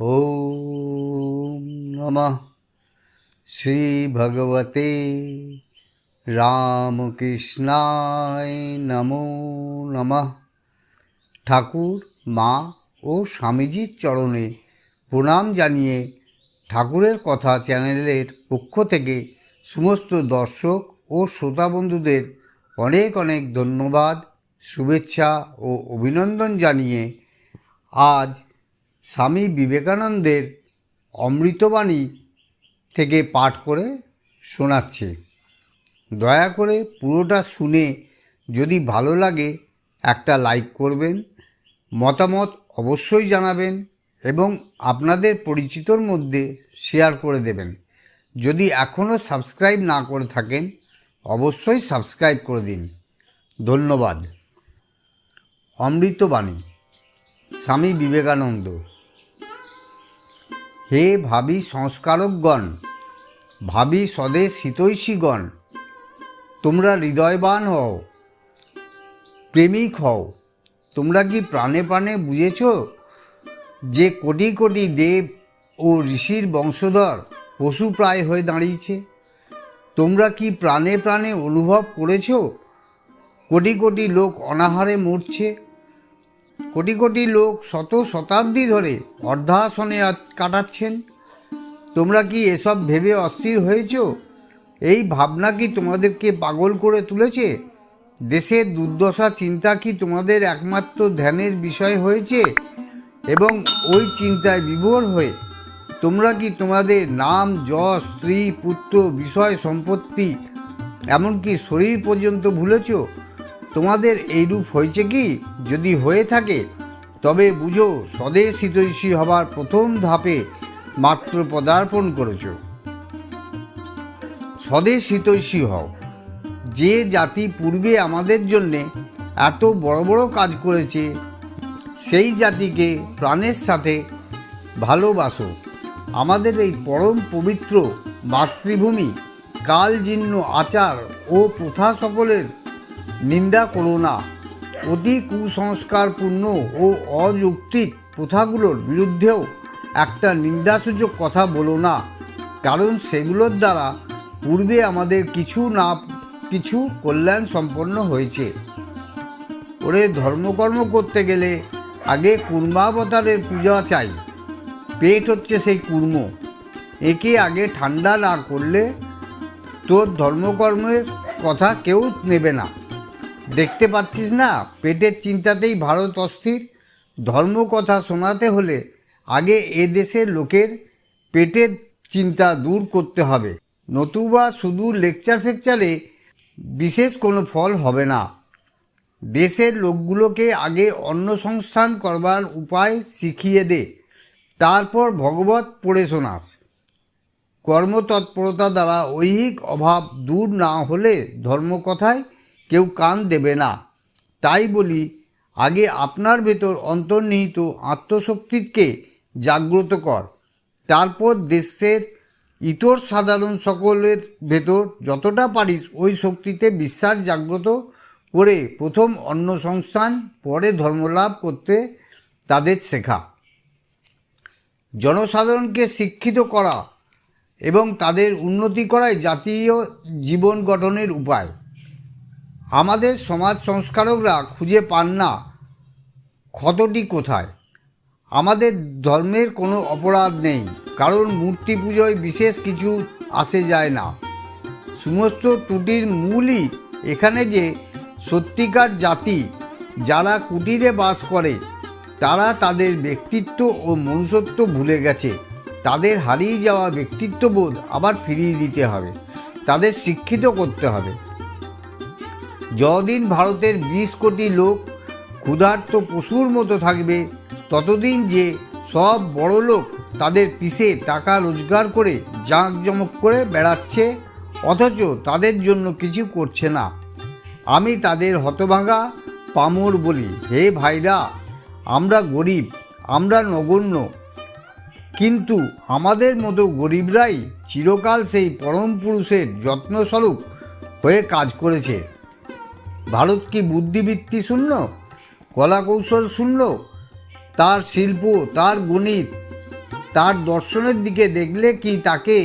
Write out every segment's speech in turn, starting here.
ওম নমঃ শ্রী ভগবতে রামকৃষ্ণায় নমো নমঃ। ঠাকুর, মা ও স্বামীজির চরণে প্রণাম জানিয়ে ঠাকুরের কথা চ্যানেলের পক্ষ থেকে সমস্ত দর্শক ও শ্রোতা বন্ধুদের অনেক অনেক ধন্যবাদ, শুভেচ্ছা ও অভিনন্দন জানিয়ে আজ স্বামী বিবেকানন্দের অমৃতবাণী থেকে পাঠ করে শোনাচ্ছি। দয়া করে পুরোটা শুনে যদি ভালো লাগে একটা লাইক করবেন, মতামত অবশ্যই জানাবেন এবং আপনাদের পরিচিতর মধ্যে শেয়ার করে দেবেন। যদি এখনও সাবস্ক্রাইব না করে থাকেন অবশ্যই সাবস্ক্রাইব করে দিন। ধন্যবাদ। অমৃতবাণী, স্বামী বিবেকানন্দ। হে ভাবী সংস্কারকগণ, ভাবী স্বদেশ হিতৈষীগণ, তোমরা হৃদয়বান হও, প্রেমিক হও। তোমরা কি প্রাণে প্রাণে বুঝেছ যে কোটি কোটি দেব ও ঋষির বংশধর পশু প্রায় হয়ে দাঁড়িয়েছে? তোমরা কি প্রাণে প্রাণে অনুভব করেছ কোটি কোটি লোক অনাহারে মরছে? কোটি কোটি লোক শত শতাব্দী ধরে অর্ধাসনে কাটাচ্ছেন। তোমরা কি এসব ভেবে অস্থির হয়েছ? এই ভাবনা কি তোমাদেরকে পাগল করে তুলেছে? দেশের দুর্দশা চিন্তা কি তোমাদের একমাত্র ধ্যানের বিষয় হয়েছে? এবং ওই চিন্তায় বিভোর হয়ে তোমরা কি তোমাদের নাম, যশ, স্ত্রী, পুত্র, বিষয়, সম্পত্তি, এমনকি শরীর পর্যন্ত ভুলেছ? তোমাদের এইরূপ হয়েছে কি? যদি হয়ে থাকে তবে বুঝো স্বদেশ হিতৈষী হবার প্রথম ধাপে মাত্র পদার্পণ করেছ। স্বদেশ হিতৈষী হও। যে জাতি পূর্বে আমাদের জন্যে এত বড় বড় কাজ করেছে সেই জাতিকে প্রাণের সাথে ভালোবাসো। আমাদের এই পরম পবিত্র মাতৃভূমি কালজীর্ণ আচার ও প্রথা সকলের নিন্দা করো না। অতি কুসংস্কারপূর্ণ ও অযৌক্তিক প্রথাগুলোর বিরুদ্ধেও একটা নিন্দাসূচক কথা বলো না, কারণ সেগুলোর দ্বারা পূর্বে আমাদের কিছু না কিছু কল্যাণ সম্পন্ন হয়েছে। ওরে ধর্মকর্ম করতে গেলে আগে কুর্মাবতারের পূজা চাই। পেট হচ্ছে সেই কুর্ম, একে আগে ঠান্ডা না করলে তোর ধর্মকর্মের কথা কেউ নেবে না। দেখতে পাচ্ছিস না, পেটের চিন্তাতেই ভারত অস্থির। ধর্ম কথা শোনাতে হলে আগে এ দেশের লোকের পেটের চিন্তা দূর করতে হবে, নতুবা শুধু লেকচার ফেকচারে বিশেষ কোনো ফল হবে না। দেশের লোকগুলোকে আগে অন্নসংস্থান করবার উপায় শিখিয়ে দে, তারপর ভগবত পড়ে শোনাস। কর্মতৎপরতা দ্বারা ঐহিক অভাব দূর না হলে ধর্মকথায় কেউ কান দেবে না। তাই বলি, আগে আপনার ভেতর অন্তর্নিহিত আত্মশক্তিকে জাগ্রত কর, তারপর দেশের ইতর সাধারণ সকলের ভেতর যতটা পারিস ওই শক্তিতে বিশ্বাস জাগ্রত করে প্রথম অন্নসংস্থান, পরে ধর্মলাভ করতে তাদের শেখা। জনসাধারণকে শিক্ষিত করা এবং তাদের উন্নতি করাই জাতীয় জীবন গঠনের উপায়। আমাদের সমাজ সংস্কারকরা খুঁজে পান না ক্ষতটি কোথায়। আমাদের ধর্মের কোনো অপরাধ নেই, কারণ মূর্তি পুজোয় বিশেষ কিছু আসে যায় না। সমস্ত ত্রুটির মূলই এখানে যে সত্যিকার জাতি যারা কুটিরে বাস করে তারা তাদের ব্যক্তিত্ব ও মনুষ্যত্ব ভুলে গেছে। তাদের হারিয়ে যাওয়া ব্যক্তিত্ববোধ আবার ফিরিয়ে দিতে হবে, তাদের শিক্ষিত করতে হবে। যতদিন ভারতের 20 কোটি লোক ক্ষুধার্ত পশুর মতো থাকবে, ততদিন যে সব বড় লোক তাদের পিছে টাকা রোজগার করে জাঁকজমক করে বেড়াচ্ছে, অথচ তাদের জন্য কিছু করছে না। আমি তাদের হতভাগা পামর বলি, হে ভাইরা, আমরা গরিব, আমরা নগণ্য, কিন্তু আমাদের মতো গরিবরাই চিরকাল সেই পরম পুরুষের যত্নস্বরূপ হয়ে কাজ করেছে। ভারত কি বুদ্ধিবৃত্তি শূন্য, কলা কৌশল শূন্য? তার শিল্প, তার গণিত, তার দর্শনের দিকে দেখলে কি তাকে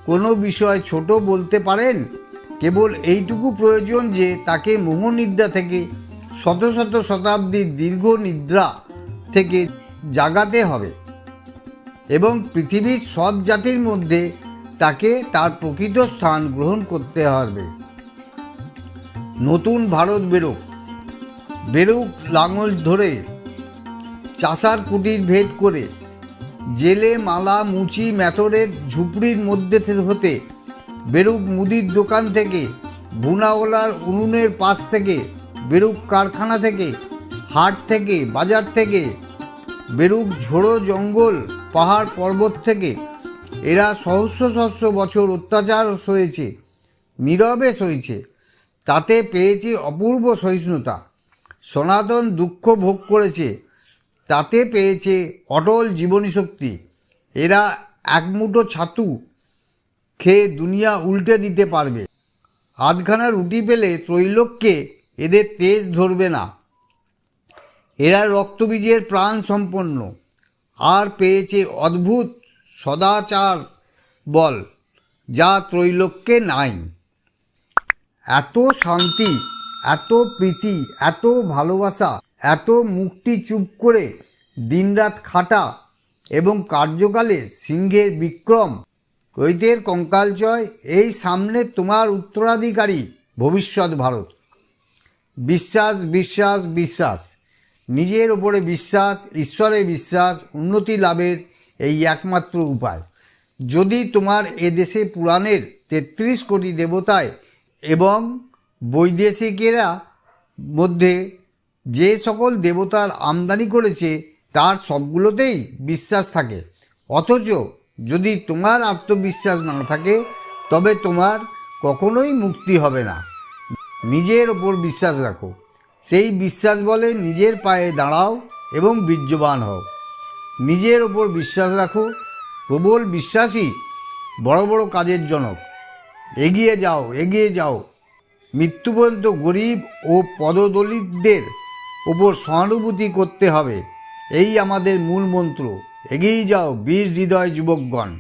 কোনো বিষয় ছোট বলতে পারেন? কেবল এইটুকু প্রয়োজন যে তাকে মোহনিদ্রা থেকে শত শত শতাব্দীর দীর্ঘ নিদ্রা থেকে জাগাতে হবে এবং পৃথিবীর সব জাতির মধ্যে তাকে তার প্রকৃত স্থান গ্রহণ করতে হবে। নতুন ভারত বেরোক, বেরুক লাঙল ধরে, চাষার কুটির ভেদ করে, জেলে মালা মুচি মেথরের ঝুপড়ির মধ্যে হতে, বেরুক মুদির দোকান থেকে, বুনাওয়ালার উনুনের পাশ থেকে, বেরুক কারখানা থেকে, হাট থেকে, বাজার থেকে, বেরুক ঝোড়ো জঙ্গল পাহাড় পর্বত থেকে। এরা সহস্র সহস্র বছর অত্যাচার সয়েছে, নীরবে সইছে, তাতে পেয়েছে অপূর্ব সহিষ্ণুতা। সনাতন দুঃখ ভোগ করেছে, তাতে পেয়েছে অটল জীবনী শক্তি। এরা এক মুঠো ছাতু খেয়ে দুনিয়া উল্টে দিতে পারবে। আধখানা রুটি পেলে ত্রৈলোক্যে এদের তেজ ধরবে না। এরা রক্তবীজের প্রাণ সম্পন্ন, আর পেয়েছে অদ্ভুত সদাচার বল, যা ত্রৈলোক্যে নাই। এত শান্তি, এত প্রীতি, এত ভালোবাসা, এত মুক্তি চুপ করে দিনরাত খাটা এবং কার্যকালে সিংহের বিক্রম, কৈতের কঙ্কালজয়, এই সামনে তোমার উত্তরাধিকারী ভবিষ্যৎ ভারত। বিশ্বাস, বিশ্বাস, বিশ্বাস, নিজের ওপরে বিশ্বাস, ঈশ্বরে বিশ্বাস উন্নতি লাভের এই একমাত্র উপায়। যদি তোমার এদেশে পুরাণের ৩৩ কোটি দেবতায় এবং বৈদেশিকেরা মধ্যে যে সকল দেবতার আমদানি করেছে তার সবগুলোতেই বিশ্বাস থাকে, অথচ যদি তোমার আত্মবিশ্বাস না থাকে তবে তোমার কখনোই মুক্তি হবে না। নিজের ওপর বিশ্বাস রাখো, সেই বিশ্বাস বলে নিজের পায়ে দাঁড়াও এবং বীর্যবান হও। নিজের ওপর বিশ্বাস রাখো, প্রবল বিশ্বাসই বড় বড় কাজের জনক। এগিয়ে যাও, এগিয়ে যাও, মৃত্যু পর্যন্ত গরিব ও পদদলিতদের ওপর সহানুভূতি করতে হবে, এই আমাদের মূল মন্ত্র। এগিয়ে যাও বীর হৃদয় যুবকগণ।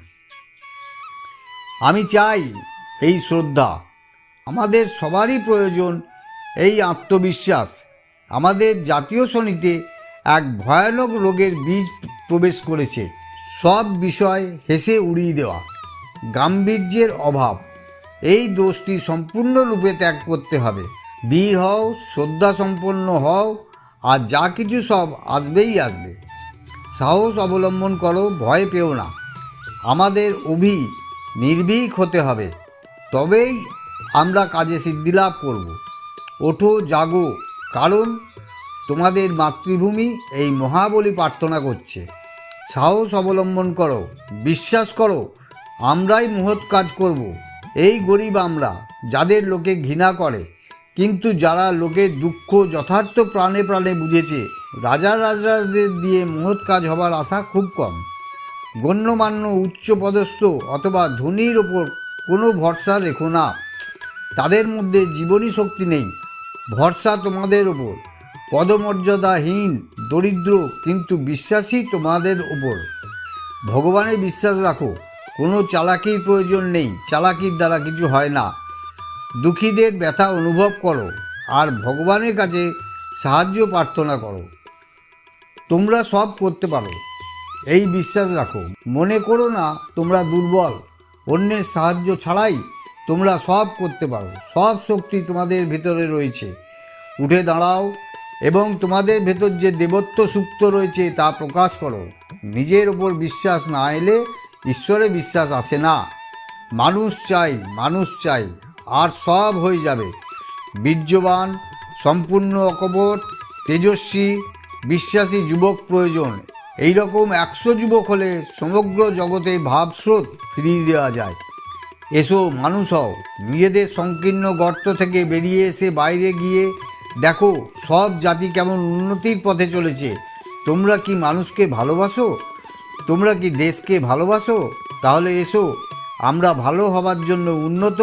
আমি চাই এই শ্রদ্ধা। আমাদের সবারই প্রয়োজন এই আত্মবিশ্বাস। আমাদের জাতীয় শনিতে এক ভয়ানক রোগের বীজ প্রবেশ করেছে, সব বিষয় হেসে উড়িয়ে দেওয়া, গাম্ভীর্যের অভাব। এই দোষটি সম্পূর্ণরূপে ত্যাগ করতে হবে। বীর হও, শ্রদ্ধা সম্পন্ন হও, আর যা কিছু সব আসবেই আসবে। সাহস অবলম্বন করো, ভয় পেও না। আমাদের নির্ভীক হতে হবে, তবেই আমরা কাজে সিদ্ধি লাভ করব। ওঠো, জাগো, কারণ তোমাদের মাতৃভূমি এই মহাবলী প্রার্থনা করছে। সাহস অবলম্বন করো, বিশ্বাস করো, আমরাই মহৎ কাজ করব। এই গরিব আমরা, যাদের লোকে ঘৃণা করে, কিন্তু যারা লোকের দুঃখ যথার্থ প্রাণে প্রাণে বুঝেছে। রাজাদের দিয়ে মহৎ কাজ হবার আশা খুব কম। গণ্যমান্য উচ্চপদস্থ অথবা ধনীর ওপর কোনো ভরসা রেখো না, তাদের মধ্যে জীবনী শক্তি নেই। ভরসা তোমাদের ওপর, পদমর্যাদাহীন দরিদ্র কিন্তু বিশ্বাসী তোমাদের ওপর। ভগবানে বিশ্বাস রাখো, কোনো চালাকির প্রয়োজন নেই, চালাকির দ্বারা কিছু হয় না। দুঃখীদের ব্যথা অনুভব করো আর ভগবানের কাছে সাহায্য প্রার্থনা করো। তোমরা সব করতে পারো, এই বিশ্বাস রাখো। মনে করো না তোমরা দুর্বল, অন্যের সাহায্য ছাড়াই তোমরা সব করতে পারো। সব শক্তি তোমাদের ভেতরে রয়েছে। উঠে দাঁড়াও এবং তোমাদের ভেতর যে দেবত্ব সুপ্ত রয়েছে তা প্রকাশ করো। নিজের ওপর বিশ্বাস না এলে ঈশ্বরে বিশ্বাস আসে না। মানুষ চাই, মানুষ চাই, আর সব হয়ে যাবে। বীর্যবান, সম্পূর্ণ অকপট, তেজস্বী, বিশ্বাসী যুবক প্রয়োজন। এই রকম 100 যুবক হলে সমগ্র জগতে ভাবস্রোত ফিরিয়ে দেওয়া যায়। এসো, মানুষ হও। নিজেদের সংকীর্ণ গর্ত থেকে বেরিয়ে এসে বাইরে গিয়ে দেখো সব জাতি কেমন উন্নতির পথে চলেছে। তোমরা কি মানুষকে ভালোবাসো? তোমরা কি দেশকে ভালোবাসো? তাহলে এসো, আমরা ভালো হবার জন্য, উন্নত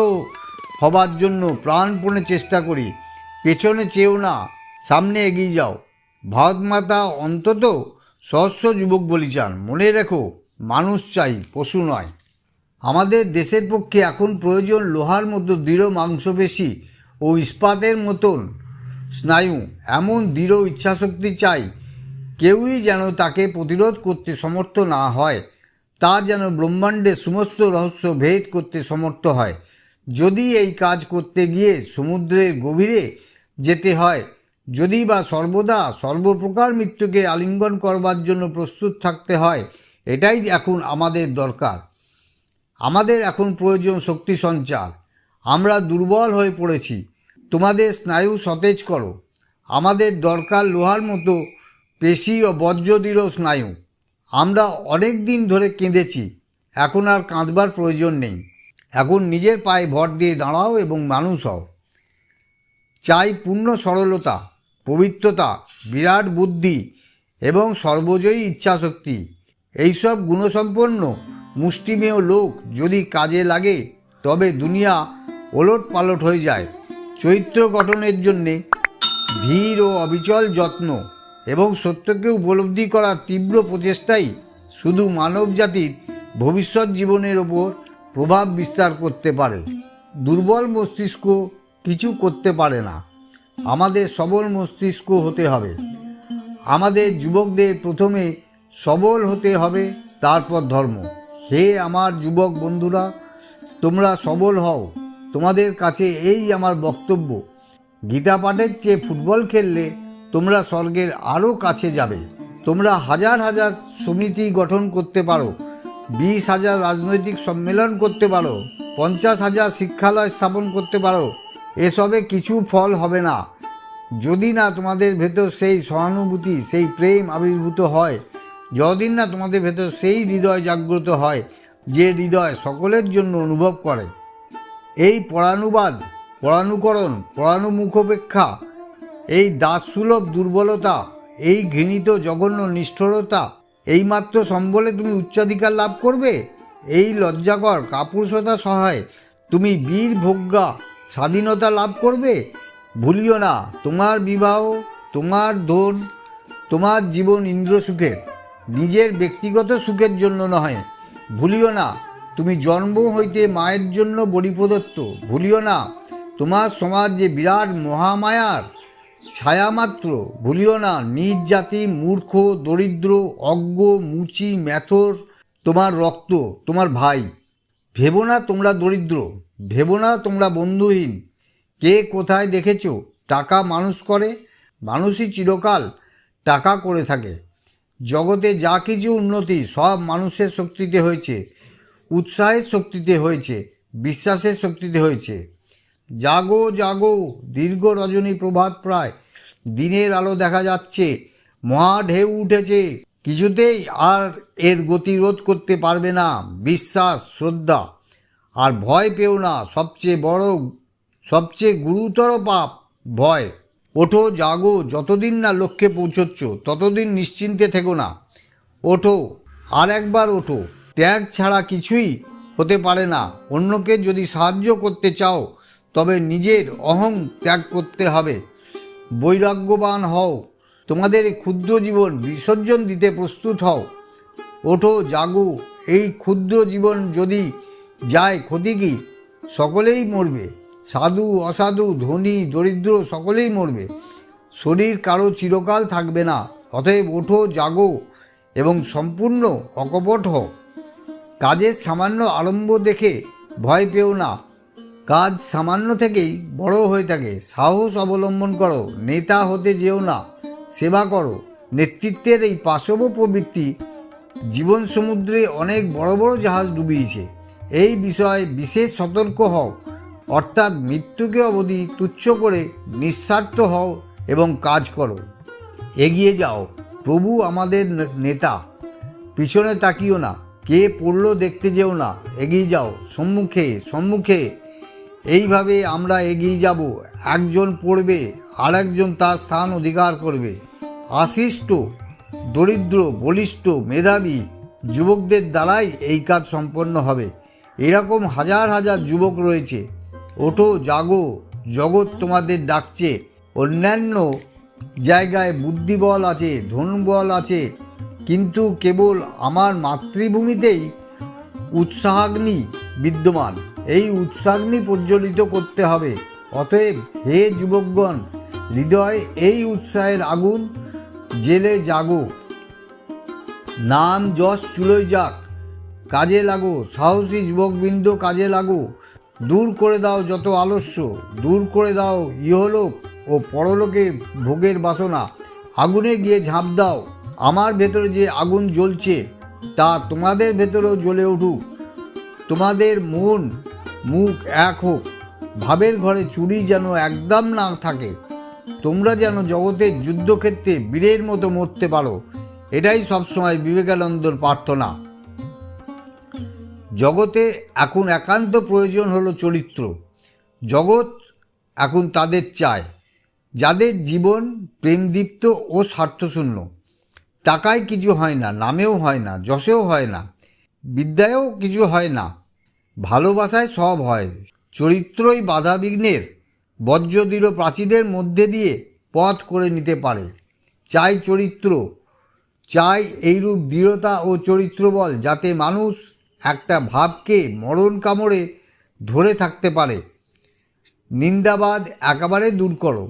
হবার জন্য প্রাণপণে চেষ্টা করি। পেছনে চেয়েও না, সামনে এগিয়ে যাও। ভারত মাতা অন্তত সহস্র যুবক বলি চান। মনে রেখো, মানুষ চাই, পশু নয়। আমাদের দেশের পক্ষে এখন প্রয়োজন লোহার মতো দৃঢ় মাংসপেশি ও ইস্পাতের মতন স্নায়ু। এমন দৃঢ় ইচ্ছাশক্তি চাই, কেউই যেন তাকে প্রতিরোধ করতে সমর্থ না হয়। তা যেন ব্রহ্মাণ্ডের সমস্ত রহস্য ভেদ করতে সমর্থ হয়। যদি এই কাজ করতে গিয়ে সমুদ্রের গভীরে যেতে হয়, যদি বা সর্বদা সর্বপ্রকার মৃত্যুকে আলিঙ্গন করবার জন্য প্রস্তুত থাকতে হয়, এটাই এখন আমাদের দরকার। আমাদের এখন প্রয়োজন শক্তি সঞ্চার। আমরা দুর্বল হয়ে পড়েছি, তোমাদের স্নায়ু সতেজ করো। আমাদের দরকার লোহার মতো পেশি ও বজ্রদৃঢ় স্নায়ু। আমরা অনেক দিন ধরে কেঁদেছি, এখন আর কাঁদবার প্রয়োজন নেই। এখন নিজের পায়ে ভর দিয়ে দাঁড়াও এবং মানুষ হও। চাই পূর্ণ সরলতা, পবিত্রতা, বিরাট বুদ্ধি এবং সর্বজয়ী ইচ্ছাশক্তি। এইসব গুণসম্পন্ন মুষ্টিমেয় লোক যদি কাজে লাগে, তবে দুনিয়া ওলট পালট হয়ে যায়। চরিত্র গঠনের জন্যে ধীর ও অবিচল যত্ন এবং সত্যকে উপলব্ধি করার তীব্র প্রচেষ্টাই শুধু মানব জাতির ভবিষ্যৎ জীবনের ওপর প্রভাব বিস্তার করতে পারে। দুর্বল মস্তিষ্ক কিছু করতে পারে না। আমাদের সবল মস্তিষ্ক হতে হবে। আমাদের যুবকদের প্রথমে সবল হতে হবে, তারপর ধর্ম। হে আমার যুবক বন্ধুরা, তোমরা সবল হও। তোমাদের কাছে এই আমার বক্তব্য। গীতা পাঠের চেয়ে ফুটবল খেললে তোমরা স্বর্গের আরও কাছে যাবে। তোমরা হাজার হাজার সমিতি গঠন করতে পারো, 20,000 রাজনৈতিক সম্মেলন করতে পারো, 50,000 শিক্ষালয় স্থাপন করতে পারো। এসবে কিছু ফল হবে না যদি না তোমাদের ভেতর সেই সহানুভূতি, সেই প্রেম আবির্ভূত হয়, যতদিন না তোমাদের ভেতর সেই হৃদয় জাগ্রত হয় যে হৃদয় সকলের জন্য অনুভব করে। এই পরানুবাদ, পরানুকরণ, পরানুমুখোপেক্ষা, এই দাসসুলভ দুর্বলতা, এই ঘৃণিত জঘন্য নিষ্ঠুরতা, এইমাত্র সম্বলে তুমি উচ্চাধিকার লাভ করবে। এই লজ্জাকর কাপুরুষতা সহায় তুমি বীর ভোগ্যা স্বাধীনতা লাভ করবে। ভুলিও না, তোমার বিবাহ, তোমার ধন, তোমার জীবন ইন্দ্রসুখের, নিজের ব্যক্তিগত সুখের জন্য নয়। ভুলিও না, তুমি জন্ম হইতে মায়ের জন্য বলি প্রদত্ত। ভুলিও না, তোমার সমাজ যে বিরাট মহামায়ার ছায়ামাত্র। ভুলিও না, নিজ জাতি, মূর্খ, দরিদ্র, অজ্ঞ, মুচি, মেথর তোমার রক্ত, তোমার ভাই। ভেবো না তোমরা দরিদ্র, ভেবো না তোমরা বন্ধুহীন। কে কোথায় দেখেছ টাকা মানুষ করে? মানুষই চিরকাল টাকা করে থাকে। জগতে যা কিছু উন্নতি সব মানুষের শক্তিতে হয়েছে, উৎসাহের শক্তিতে হয়েছে, বিশ্বাসের শক্তিতে হয়েছে। জাগো জাগো, দীর্ঘ রজনী প্রভাত প্রায়, দিনের আলো দেখা যাচ্ছে, মহা ঢেউ উঠেছে, কিছুতেই আর এর গতিরোধ করতে পারবে না। বিশ্বাস, শ্রদ্ধা আর ভয় পেও না। সবচেয়ে বড়, সবচেয়ে গুরুতর পাপ ভয়। ওঠো, জাগো, যতদিন না লক্ষ্যে পৌঁছচ্ছ ততদিন নিশ্চিন্তে থেকো না। ওঠো, আর একবার ওঠো। ত্যাগ ছাড়া কিছুই হতে পারে না। অন্যকে যদি সাহায্য করতে চাও তবে নিজের অহং ত্যাগ করতে হবে। বৈরাগ্যবান হও, তোমাদের ক্ষুদ্র জীবন বিসর্জন দিতে প্রস্তুত হও। ওঠো, জাগো। এই ক্ষুদ্র জীবন যদি যায়, ক্ষতি কি? সকলেই মরবে। সাধু অসাধু, ধনী দরিদ্র সকলেই মরবে। শরীর কারো চিরকাল থাকবে না। অতএব ওঠো, জাগো এবং সম্পূর্ণ অকপট হও। কাজের সামান্য আরম্ভ দেখে ভয় পেও না। কাজ সামান্য থেকেই বড় হয়ে থাকে। সাহস অবলম্বন করো। নেতা হতে যেও না, সেবা করো। নেতৃত্বের এই পাশব প্রবৃত্তি জীবন সমুদ্রে অনেক বড় বড় জাহাজ ডুবিয়েছে। এই বিষয়ে বিশেষ সতর্ক হও, অর্থাৎ মৃত্যুকে অবধি তুচ্ছ করে নিঃস্বার্থ হও এবং কাজ করো। এগিয়ে যাও, প্রভু আমাদের নেতা। পিছনে তাকিও না, কে পড়লো দেখতে যেও না। এগিয়ে যাও, সম্মুখে সম্মুখে। এইভাবে আমরা এগিয়ে যাব। একজন পড়বে, আর একজন তার স্থান অধিকার করবে। আশিষ্ট, দরিদ্র, বলিষ্ঠ, মেধাবী যুবকদের দ্বারাই এই কাজ সম্পন্ন হবে। এরকম হাজার হাজার যুবক রয়েছে। ওঠো, জাগো, জগৎ তোমাদের ডাকছে। অন্যান্য জায়গায় বুদ্ধিবল আছে, ধনবল আছে, কিন্তু কেবল আমার মাতৃভূমিতেই উৎসাহাগ্নি বিদ্যমান। এই উৎসাহাগ্নি প্রজ্বলিত করতে হবে। অতএব হে যুবকগণ, হৃদয়ে এই উৎসাহের আগুন জেলে জাগো। নাম যশ চুলোয় যাক, কাজে লাগো। সাহসী যুবকবৃন্দ, কাজে লাগো। দূর করে দাও যত আলস্য, দূর করে দাও ইহলোক ও পরলোকে ভোগের বাসনা। আগুনে গিয়ে ঝাঁপ দাও। আমার ভেতরে যে আগুন জ্বলছে তা তোমাদের ভেতরেও জ্বলে উঠুক। তোমাদের মন মুখ এক হোক। ভাবের ঘরে চুরি যেন একদম না থাকে। তোমরা যেন জগতের যুদ্ধক্ষেত্রে বীরের মতো মরতে পারো। এটাই সবসময় বিবেকানন্দর প্রার্থনা। জগতে এখন একান্ত প্রয়োজন হলো চরিত্র। জগৎ এখন তাদের চায় যাদের জীবন প্রেমদীপ্ত ও স্বার্থশূন্য। টাকায় কিছু হয় না, নামেও হয় না, যশেও হয় না, বিদ্যায়ও কিছু হয় না, ভালোবাসায় সব হয়। চরিত্রই বাধা বিঘ্নের বজ্রদৃঢ় প্রাচীরের মধ্যে দিয়ে পথ করে নিতে পারে। চাই চরিত্র, চাই এইরূপ দৃঢ়তা ও চরিত্রবল, যাতে মানুষ একটা ভাবকে মরণ কামড়ে ধরে থাকতে পারে। নিন্দাবাদ একেবারে দূর করো।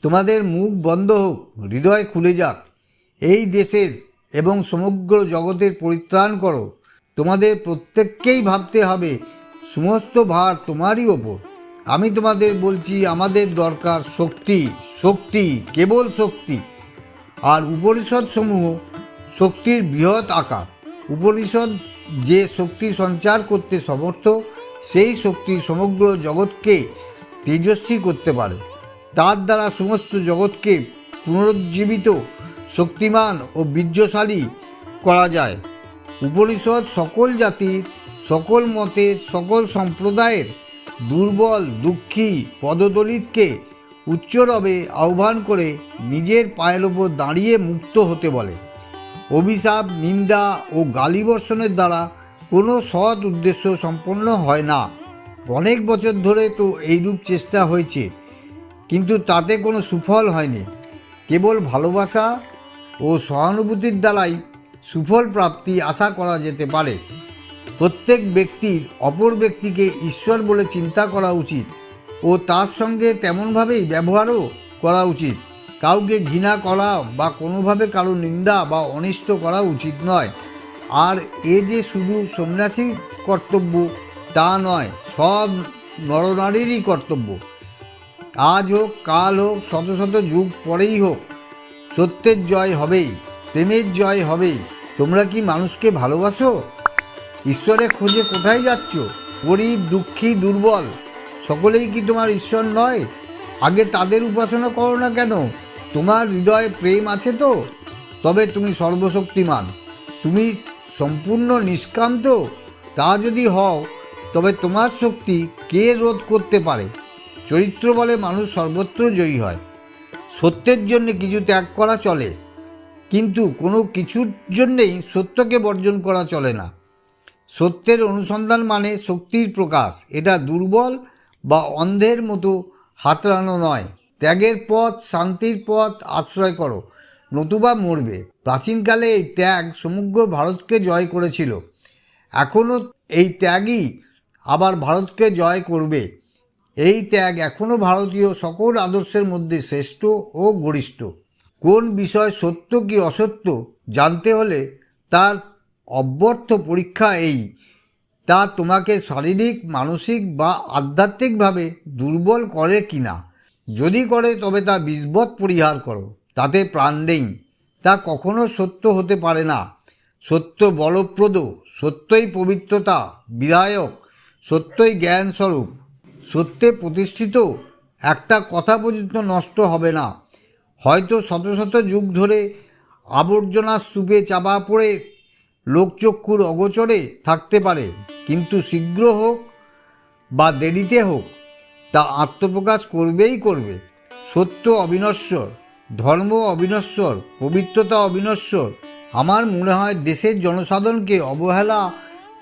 তোমাদের মুখ বন্ধ হোক, হৃদয় খুলে যাক। এই দেশের এবং সমগ্র জগতের পরিত্রাণ করো। তোমাদের প্রত্যেককেই ভাবতে হবে সমস্ত ভার তোমারই ওপর। আমি তোমাদের বলছি, আমাদের দরকার শক্তি, শক্তি, কেবল শক্তি। আর উপনিষদ সমূহ শক্তির বৃহৎ আকার। উপনিষদ যে শক্তি সঞ্চার করতে সমর্থ, সেই শক্তি সমগ্র জগৎকে তেজস্বী করতে পারে। তার দ্বারা সমস্ত জগৎকে পুনরুজ্জীবিত, শক্তিমান ও বীর্যশালী করা যায়। উপনিষদ সকল জাতির, সকল মতের, সকল সম্প্রদায়ের দুর্বল, দুঃখী, পদদলিতকে উচ্চরবে আহ্বান করে নিজের পায়ের ওপর দাঁড়িয়ে মুক্ত হতে বলে। অভিশাপ, নিন্দা ও গালিবর্ষণের দ্বারা কোনো সৎ উদ্দেশ্য সম্পন্ন হয় না। অনেক বছর ধরে তো এইরূপ চেষ্টা হয়েছে, কিন্তু তাতে কোনো সুফল হয়নি। কেবল ভালোবাসা ও সহানুভূতির দ্বারাই সুফল প্রাপ্তি আশা করা যেতে পারে। প্রত্যেক ব্যক্তির অপর ব্যক্তিকে ঈশ্বর বলে চিন্তা করা উচিত ও তার সঙ্গে তেমনভাবেই ব্যবহারও করা উচিত। কাউকে ঘৃণা করা বা কোনোভাবে কারো নিন্দা বা অনিষ্ট করা উচিত নয়। আর এ যে শুধু সন্ন্যাসীর কর্তব্য তা নয়, সব নরনারীরই কর্তব্য। আজ হোক, কাল হোক, শত শত যুগ পরেই হোক, সত্যের জয় হবেই, প্রেমের জয় হবেই। তোমরা কি মানুষকে ভালোবাসো? ঈশ্বরের খোঁজে কোথায় যাচ্ছ? গরিব, দুঃখী, দুর্বল সকলেই কি তোমার ঈশ্বর নয়? আগে তাদের উপাসনা করো না কেন? তোমার হৃদয়ে প্রেম আছে তো? তবে তুমি সর্বশক্তিমান। তুমি সম্পূর্ণ নিষ্কাম তো? তা যদি হও, তবে তোমার শক্তি কে রোধ করতে পারে? চরিত্র বলে মানুষ সর্বত্র জয়ী হয়। সত্যের জন্যে কিছু ত্যাগ করা চলে, কিন্তু কোনো কিছুর জন্যেই সত্যকে বর্জন করা চলে না। সত্যের অনুসন্ধান মানে শক্তির প্রকাশ। এটা দুর্বল বা অন্ধের মতো হাতড়ানো নয়। ত্যাগের পথ, শান্তির পথ আশ্রয় করো, নতুবা মরবে। প্রাচীনকালে এই ত্যাগ সমগ্র ভারতকে জয় করেছিল। এখনও এই ত্যাগই আবার ভারতকে জয় করবে। এই ত্যাগ এখনও ভারতীয় সকল আদর্শের মধ্যে শ্রেষ্ঠ ও গরিষ্ঠ। কোন বিষয় সত্য কি অসত্য জানতে হলে তার অব্যর্থ পরীক্ষা এই, তা তোমাকে শারীরিক, মানসিক বা আধ্যাত্মিকভাবে দুর্বল করে কি না। যদি করে তবে তা বিষবৎ পরিহার করো, তাতে প্রাণ নেই। তা কখনো সত্য হতে পারে না। সত্য বলপ্রদ, সত্যই পবিত্রতা বিধায়ক, সত্যই জ্ঞানস্বরূপ। সত্যে প্রতিষ্ঠিত একটা কথা পর্যন্ত নষ্ট হবে না। হয়তো শত শত যুগ ধরে আবর্জনা স্তূপে চাপা পড়ে লোকচক্ষুর অগোচরে থাকতে পারে, কিন্তু শীঘ্র হোক বা দেরিতে হোক তা আত্মপ্রকাশ করবেই করবে। সত্য অবিনশ্বর, ধর্ম অবিনশ্বর, পবিত্রতা অবিনশ্বর। আমার মনে হয় দেশের জনসাধারণকে অবহেলা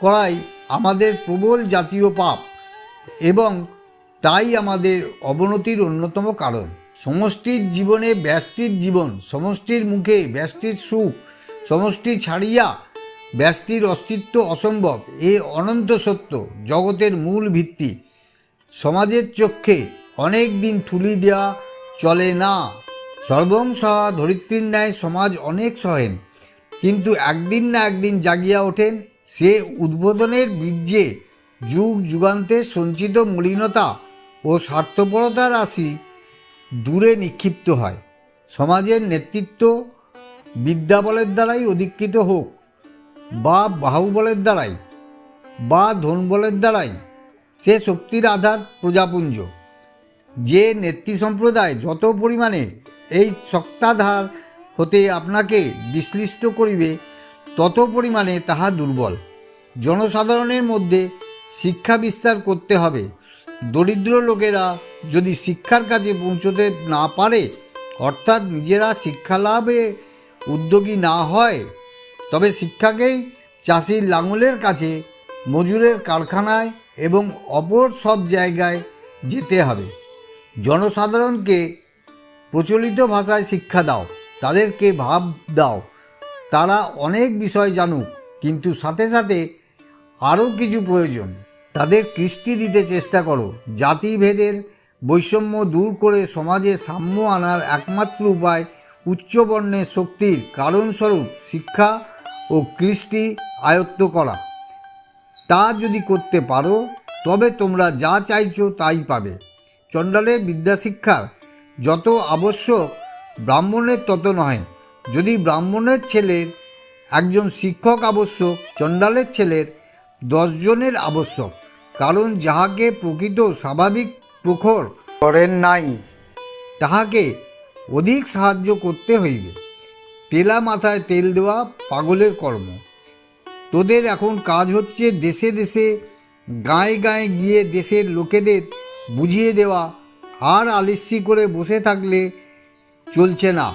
করাই আমাদের প্রবল জাতীয় পাপ এবং তাই আমাদের অবনতির অন্যতম কারণ। সমষ্টির জীবনে ব্যষ্টির জীবন, সমষ্টির মুখে ব্যষ্টির সুখ, সমষ্টি ছাড়িয়া ব্যষ্টির অস্তিত্ব অসম্ভব, এ অনন্ত সত্য, জগতের মূল ভিত্তি। সমাজের চক্ষে অনেক দিন ঠুলি দেওয়া চলে না। সর্বং সহা ধরিত্রীর ন্যায় সমাজ অনেক সহেন, কিন্তু একদিন না একদিন জাগিয়া ওঠেন। সে উদ্বোধনের বীর্যে যুগ যুগান্তের সঞ্চিত মলিনতা ও স্বার্থপরতার রাশি দূরে নিক্ষিপ্ত হয়। সমাজের নেতৃত্ব বিদ্যাবলের দ্বারাই অধিকৃত হোক বা বাহুবলের দ্বারাই বা ধনবলের দ্বারাই, সে শক্তির আধার প্রজাপুঞ্জ। যে নেত্রী সম্প্রদায় যত পরিমাণে এই শক্তাধার হতে আপনাকে বিশ্লিষ্ট করিবে, তত পরিমাণে তাহা দুর্বল। জনসাধারণের মধ্যে শিক্ষা বিস্তার করতে হবে। দরিদ্র লোকেরা যদি শিক্ষার কাছে পৌঁছতে না পারে, অর্থাৎ নিজেরা শিক্ষা লাভে উদ্যোগী না হয়, তবে শিক্ষাকেই চাষির লাঙলের কাছে, মজুরের কারখানায় এবং অপর সব জায়গায় যেতে হবে। জনসাধারণকে প্রচলিত ভাষায় শিক্ষা দাও, তাদেরকে ভাব দাও তারা অনেক বিষয় জানুক, কিন্তু সাথে সাথে আরও কিছু প্রয়োজন। তাদের কৃষ্টি দিতে চেষ্টা করো। জাতিভেদের বৈষম্য দূর করে সমাজে সাম্য আনার একমাত্র উপায় উচ্চবর্ণের শক্তির কারণস্বরূপ শিক্ষা ও কৃষ্টি আয়ত্ত করা। তা যদি করতে পারো, তবে তোমরা যা চাইছো তাই পাবে। চণ্ডালের বিদ্যাশিক্ষার যত আবশ্যক, ব্রাহ্মণের তত নয়। যদি ব্রাহ্মণের ছেলের একজন শিক্ষক আবশ্যক, চণ্ডালের ছেলের 10 জনের আবশ্যক। কারণ যাহাকে প্রকৃত স্বাভাবিক প্রখর করেন নাই, তাহাকে অধিক সাহায্য করতে হইবে। তেলা মাথায় তেল দেওয়া পাগলের কর্ম। তোদের এখন কাজ হচ্ছে দেশে দেশে, গাঁয়ে গাঁয়ে গিয়ে দেশের লোকেদের বুঝিয়ে দেওয়া। আর আলিস্যি করে বসে থাকলে চলছে না।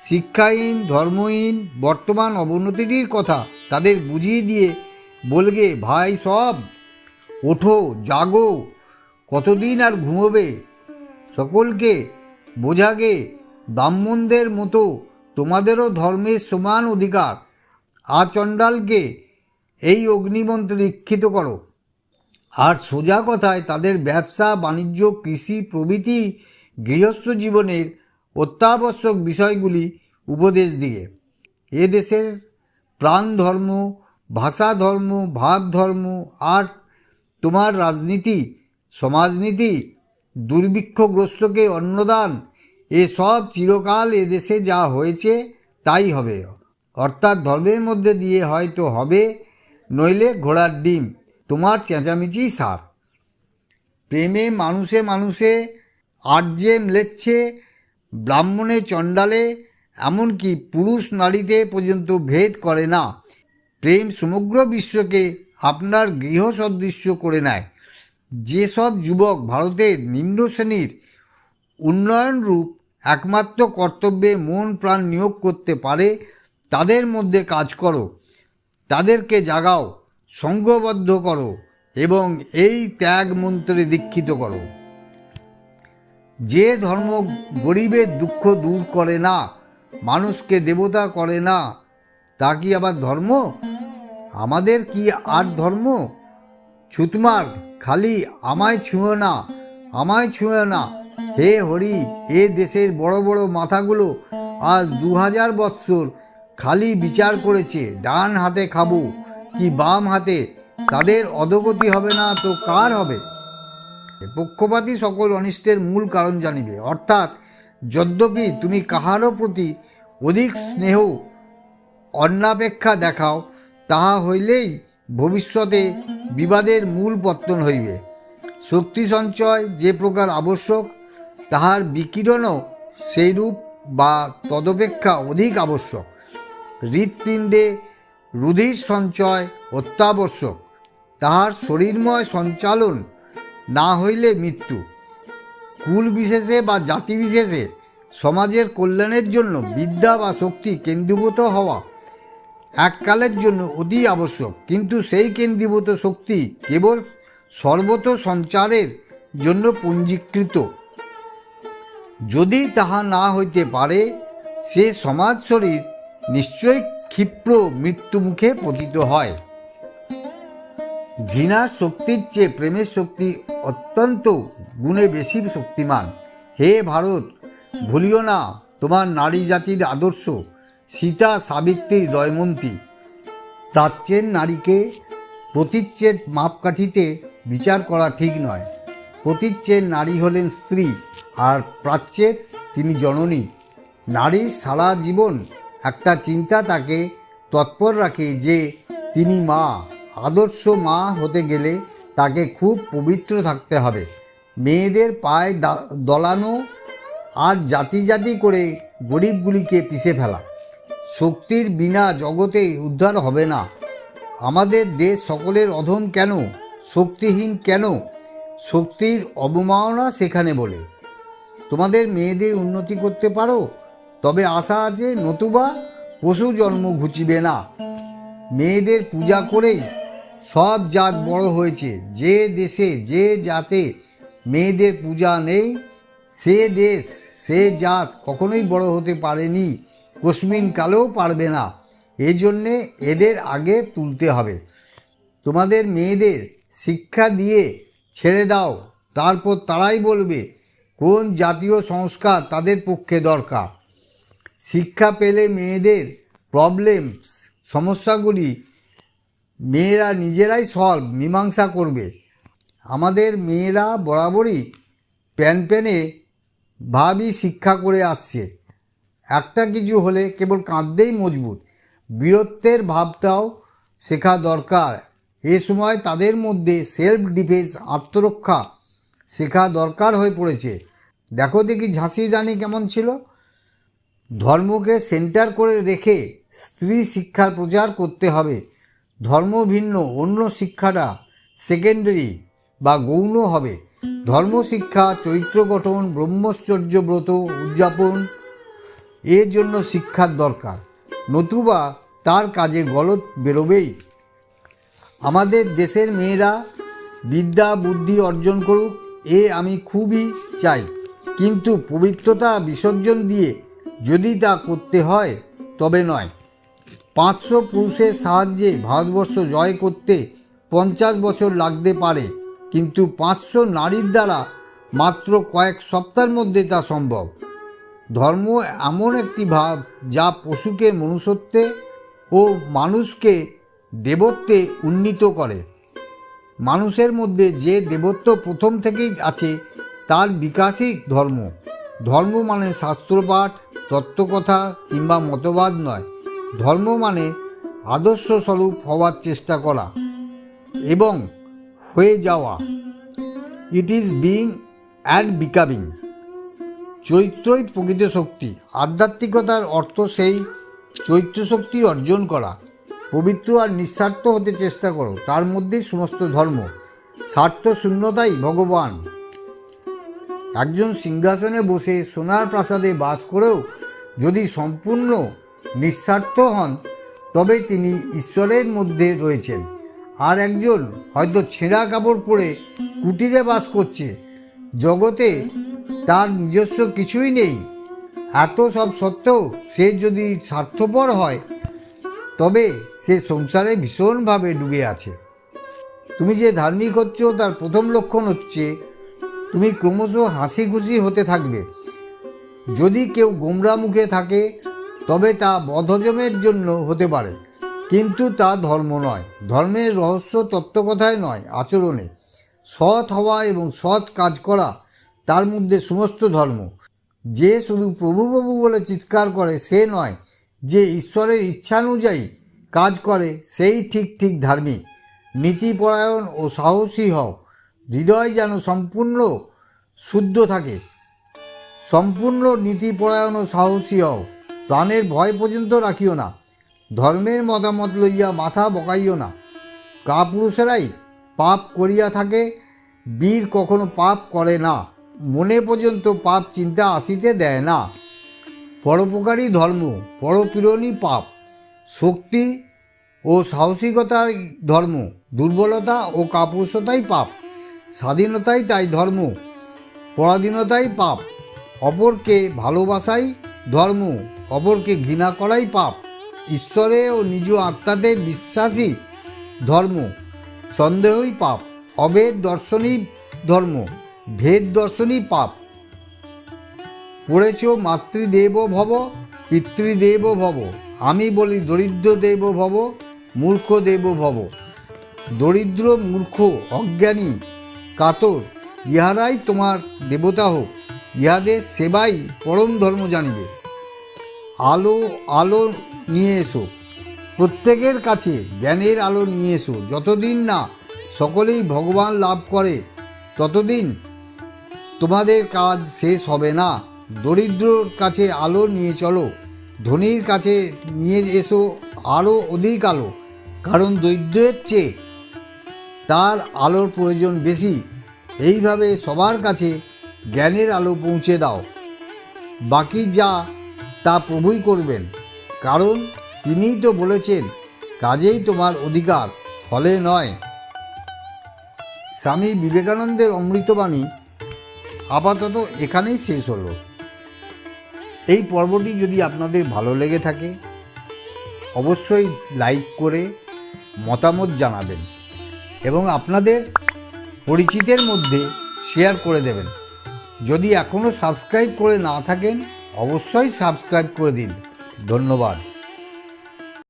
শিক্ষাহীন ধর্মহীন বর্তমান অবনতির কথা তাদের বুঝিয়ে দিয়ে বলগে, ভাই সব ওঠো, জাগো, কতদিন আর ঘুমোবে। সকলকে বোঝাগে ব্রাহ্মণদের মতো তোমাদেরও ধর্মের সমান অধিকার। আর চণ্ডালকে এই অগ্নিমন্ত্রে দীক্ষিত করো। আর সোজা কথায় তাদের ব্যবসা বাণিজ্য কৃষি প্রভৃতি গৃহস্থ জীবনের অত্যাবশ্যক বিষয়গুলি উপদেশ দিয়ে। এ দেশের প্রাণ ধর্ম, ভাষা ধর্ম, ভাব ধর্ম আর তোমার রাজনীতি, সমাজনীতি, দুর্ভিক্ষগ্রস্তকে অন্নদান, এসব চিরকাল এদেশে যা হয়েছে তাই হবে। অর্থাৎ ধর্মের মধ্যে দিয়ে হয়তো হবে, নইলে ঘোড়ার ডিম। তোমার চেঁচামেচি সার। প্রেমে মানুষে মানুষে আর্যে ম্লেচ্ছে, ব্রাহ্মণে চণ্ডালে, এমনকি পুরুষ নারীতে পর্যন্ত ভেদ করে না। প্রেম সমগ্র বিশ্বকে আপনার গৃহ সদৃশ্য করে নেয়। যেসব যুবক ভারতের নিম্ন শ্রেণীর উন্নয়নরূপ একমাত্র কর্তব্যে মন প্রাণ নিয়োগ করতে পারে, তাদের মধ্যে কাজ করো, তাদেরকে জাগাও, সংঘবদ্ধ করো এবং এই ত্যাগ মন্ত্রে দীক্ষিত করো। যে ধর্ম গরিবের দুঃখ দূর করে না, মানুষকে দেবতা করে না, তা কি আবার ধর্ম? আমাদের কি আর ধর্ম? ছুতমার, খালি আমায় ছুঁয়ো না, আমায় ছুঁয়ো না। হে হরি, এ দেশের বড় বড় মাথাগুলো আজ 2000 বৎসর খালি বিচার করেছে, ডান হাতে খাবো কি বাম হাতে। তাদের অধোগতি হবে না তো কার হবে? পক্ষপাতী সকল অনিষ্টের মূল কারণ জানিবে। অর্থাৎ যদ্যপি তুমি কাহারও প্রতি অধিক স্নেহ অন্যাপেক্ষা দেখাও, তাহা হইলেই ভবিষ্যতে বিবাদের মূল পত্তন হইবে। শক্তি সঞ্চয় যে প্রকার আবশ্যক, তাহার বিকিরণও সেইরূপ বা তদপেক্ষা অধিক আবশ্যক। হৃৎপিণ্ডে রুধির সঞ্চয় অত্যাবশ্যক, তাহার শরীরময় সঞ্চালন না হইলে মৃত্যু। কুল বিশেষে বা জাতি বিশেষে সমাজের কল্যাণের জন্য বিদ্যা বা শক্তি কেন্দ্রীভূত হওয়া এককালের জন্য অতি আবশ্যক, কিন্তু সেই কেন্দ্রীভূত শক্তি কেবল সর্বত সঞ্চারের জন্য পঞ্জীকৃত। যদি তাহা না হইতে পারে, সে সমাজ শরীর নিশ্চয়ই ক্ষিপ্র মৃত্যুমুখে পতিত হয়। ঘৃণার শক্তির চেয়ে প্রেমের শক্তি অত্যন্ত গুণে বেশি শক্তিমান। হে ভারত, ভুলিও না তোমার নারী জাতির আদর্শ। সীতা সাবিত্রী দময়ন্তী। প্রাচ্যের নারীকে প্রতীচ্যের মাপকাঠিতে বিচার করা ঠিক নয়। প্রতীচ্যের নারী হলেন স্ত্রী, আর প্রাচ্যের তিনি জননী। নারীর সারা জীবন একটা চিন্তা তাকে তৎপর রাখে যে তিনি মা। আদর্শ মা হতে গেলে তাকে খুব পবিত্র থাকতে হবে। মেয়েদের পায়ে দলানো আর জাতি জাতি করে গরিবগুলিকে পিষে ফেলা। শক্তির বিনা জগতে উদ্ধার হবে না। আমাদের দেশ সকলের অধম কেন, শক্তিহীন কেন? শক্তির অবমাননা সেখানে বলে। তোমাদের মেয়েদের উন্নতি করতে পারো তবে আশা আছে, নতুবা পশু জন্ম ঘুচিবে না। মেয়েদের পূজা করেই সব জাত বড় হয়েছে। যে দেশে যে জাতে মেয়েদের পূজা নেই, সে দেশ সে জাত কখনোই বড় হতে পারেনি, কোশ্মিন কালেও পারবে না। এজন্যে এদের আগে তুলতে হবে। তোমাদের মেয়েদের শিক্ষা দিয়ে ছেড়ে দাও, তারপর তারাই বলবে কোন জাতীয় সংস্কার তাদের পক্ষে দরকার। শিক্ষা পেলে মেয়েদের প্রবলেমস, সমস্যাগুলি মেয়েরা নিজেরাই মীমাংসা করবে। আমাদের মেয়েরা বরাবরই প্যানপ্যানে ভাবই শিক্ষা করে আসছে। একটা কিছু হলে কেবল কাঁদতেই মজবুত। বীরত্বের ভাবটাও শেখা দরকার। এ সময় তাদের মধ্যে সেলফ ডিফেন্স, আত্মরক্ষা শেখা দরকার হয়ে পড়েছে। দেখো দেখি ঝাঁসির রানী কেমন ছিল। ধর্মকে সেন্টার করে রেখে স্ত্রী শিক্ষার প্রচার করতে হবে। ধর্ম ভিন্ন অন্য শিক্ষাটা সেকেন্ডারি বা গৌণ হবে। ধর্মশিক্ষা, চরিত্র গঠন, ব্রহ্মচর্য ব্রত উদযাপন, এর জন্য শিক্ষার দরকার, নতুবা তার কাজে গলত বেরোবেই। আমাদের দেশের মেয়েরা বিদ্যা বুদ্ধি অর্জন করুক, এ আমি খুবই চাই। কিন্তু পবিত্রতা বিসর্জন দিয়ে যদি তা করতে হয় তবে নয়। 500 পুরুষের সাহায্যে ভারতবর্ষ জয় করতে 50 বছর লাগতে পারে, কিন্তু 500 নারীর দ্বারা মাত্র কয়েক সপ্তাহের মধ্যে তা সম্ভব। ধর্ম এমন একটি ভাব যা পশুকে মনুষ্যত্বে ও মানুষকে দেবত্বে উন্নীত করে। মানুষের মধ্যে যে দেবত্ব প্রথম থেকেই আছে তার বিকাশই ধর্ম। ধর্ম মানে শাস্ত্রপাঠ, তত্ত্বকথা কিংবা মতবাদ নয়। ধর্ম মানে আদর্শস্বরূপ হওয়ার চেষ্টা করা এবং হয়ে যাওয়া। It is being and becoming. চরিত্রই প্রকৃত শক্তি। আধ্যাত্মিকতার অর্থ সেই চরিত্র শক্তি অর্জন করা। পবিত্র আর নিঃস্বার্থ হতে চেষ্টা করো, তার মধ্যেই সমস্ত ধর্ম। স্বার্থ শূন্যতাই ভগবান। একজন সিংহাসনে বসে সোনার প্রাসাদে বাস করেও যদি সম্পূর্ণ নিঃস্বার্থ হন তবে তিনি ঈশ্বরের মধ্যে রয়েছেন। আর একজন হয়তো ছেঁড়া কাপড় পরে কুটিরে বাস করছে, জগতে তার নিজস্ব কিছুই নেই। এত সব সত্ত্বেও সে যদি স্বার্থপর হয় তবে সে সংসারে ভীষণভাবে ডুবে আছে। তুমি যে ধার্মিক হচ্ছ তার প্রথম লক্ষণ হচ্ছে তুমি ক্রমশ হাসি খুশি হতে থাকবে। যদি কেউ গোমরা মুখে থাকে তবে তা বদহজমের জন্য হতে পারে, কিন্তু তা ধর্ম নয়। ধর্মের রহস্য তত্ত্বকথায় নয়, আচরণে। সৎ হওয়া এবং সৎ কাজ করা, তার মধ্যে সমস্ত ধর্ম। যে শুধু প্রভু প্রভু বলে চিৎকার করে সে নয়, যে ঈশ্বরের ইচ্ছানুযায়ী কাজ করে সেই ঠিক ঠিক ধার্মিক। নীতিপরায়ণ ও সাহসী হও। হৃদয় যেন সম্পূর্ণ শুদ্ধ থাকে। সম্পূর্ণ নীতিপরায়ণ ও সাহসী হও। প্রাণের ভয় পর্যন্ত রাখিও না। ধর্মের মতামত লইয়া মাথা বকাইও না। কাপুরুষেরাই পাপ করিয়া থাকে, বীর কখনো পাপ করে না। মনে পর্যন্ত পাপ চিন্তা আসিতে দেয় না। পরোপকারী ধর্ম, পরপীড়নই পাপ। শক্তি ও সাহসিকতার ধর্ম, দুর্বলতা ও কাপুরুষতাই পাপ। স্বাধীনতাই তাই ধর্ম, পরাধীনতাই পাপ। অপরকে ভালোবাসাই ধর্ম, অপরকে ঘৃণা করাই পাপ। ঈশ্বরে ও নিজ আত্মাতে বিশ্বাসী ধর্ম, সন্দেহই পাপ। অভেদ দর্শনই ধর্ম, ভেদ দর্শনই পাপ। পড়েছ মাতৃদেব ভব, পিতৃদেব ভব। আমি বলি দরিদ্র দেব ভব, মূর্খ দেব ভব। দরিদ্র, মূর্খ, অজ্ঞানী, কাতর, ইহারাই তোমার দেবতা হোক। ইহাদের সেবাই পরম ধর্ম জানিবে। আলো আলো নিয়ে এসো, প্রত্যেকের কাছে জ্ঞানের আলো নিয়ে এসো। যতদিন না সকলেই ভগবান লাভ করে ততদিন তোমাদের কাজ শেষ হবে না। দরিদ্রর কাছে আলো নিয়ে চলো, ধনীর কাছে নিয়ে এসো আরও অধিক আলো, কারণ দরিদ্রের চেয়ে তার আলোর প্রয়োজন বেশি। এইভাবে সবার কাছে জ্ঞানের আলো পৌঁছে দাও। বাকি যা তা প্রভুই করবেন, কারণ তিনিই তো বলেছেন কাজেই তোমার অধিকার, ফলে নয়। স্বামী বিবেকানন্দের অমৃতবাণী আপাতত এখানেই শেষ হলো। এই পর্বটি যদি আপনাদের ভালো লেগে থাকে অবশ্যই লাইক করে মতামত জানাবেন এবং আপনাদের পরিচিতের মধ্যে শেয়ার করে দেবেন। যদি এখনও সাবস্ক্রাইব করে না থাকেন অবশ্যই সাবস্ক্রাইব করে দিন। ধন্যবাদ।